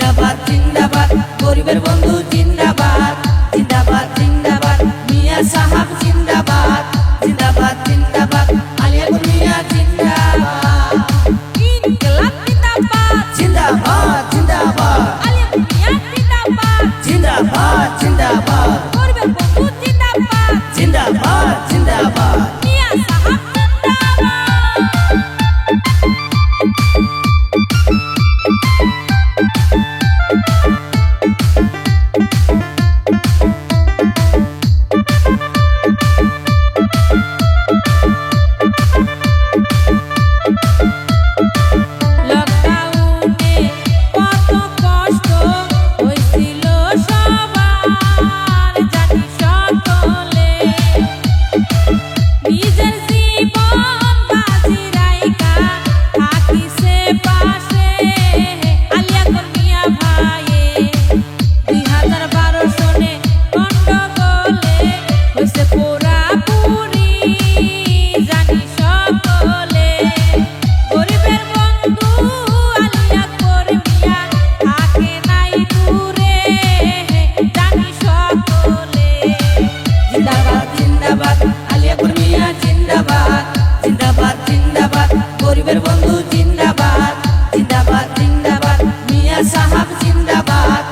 জিন্দাবাদ জিন্দাবাদ গরিবের বন্ধু জিন্দাবাদ জিন্দাবাদ জিন্দাবাদ মিয়া সাহাব জিন্দাবাদ জিন্দাবাদ জিন্দাবাদ আলিয়াপুর মিয়া জিন্দাবাদ ইনকিলাব জিন্দাবাদ জিন্দাবাদ জিন্দাবাদ আলিয়াপুর মিয়া জিন্দাবাদ জিন্দাবাদ জিন্দাবাদ গরিবের বন্ধু জিন্দাবাদ জিন্দাবাদ জিন্দাবাদ মিয়া সাহাব লকডাউনে কত কষ্ট হয়েছিল সবার জানি সকলে নিজের জীবন বাজি রাইখা থাকিছে পাশে আলিয়াপুর মিয়া ভাইয়ে 2012 সনে গন্ডগোলে হইছে পুরাপুরি জানি সকলে গরিবের বন্ধু আলিয়াপুর মিয়া থাকে নাই দূরে জানি সকলে জিন্দাবাদ জিন্দাবাদ আলিয়াপুর মিয়া জিন্দাবাদ জিন্দাবাদ জিন্দাবাদ গরিবের বন্ধু জিন্দাবাদ জিন্দাবাদ জিন্দাবাদ মিয়া সাহাব জিন্দাবাদ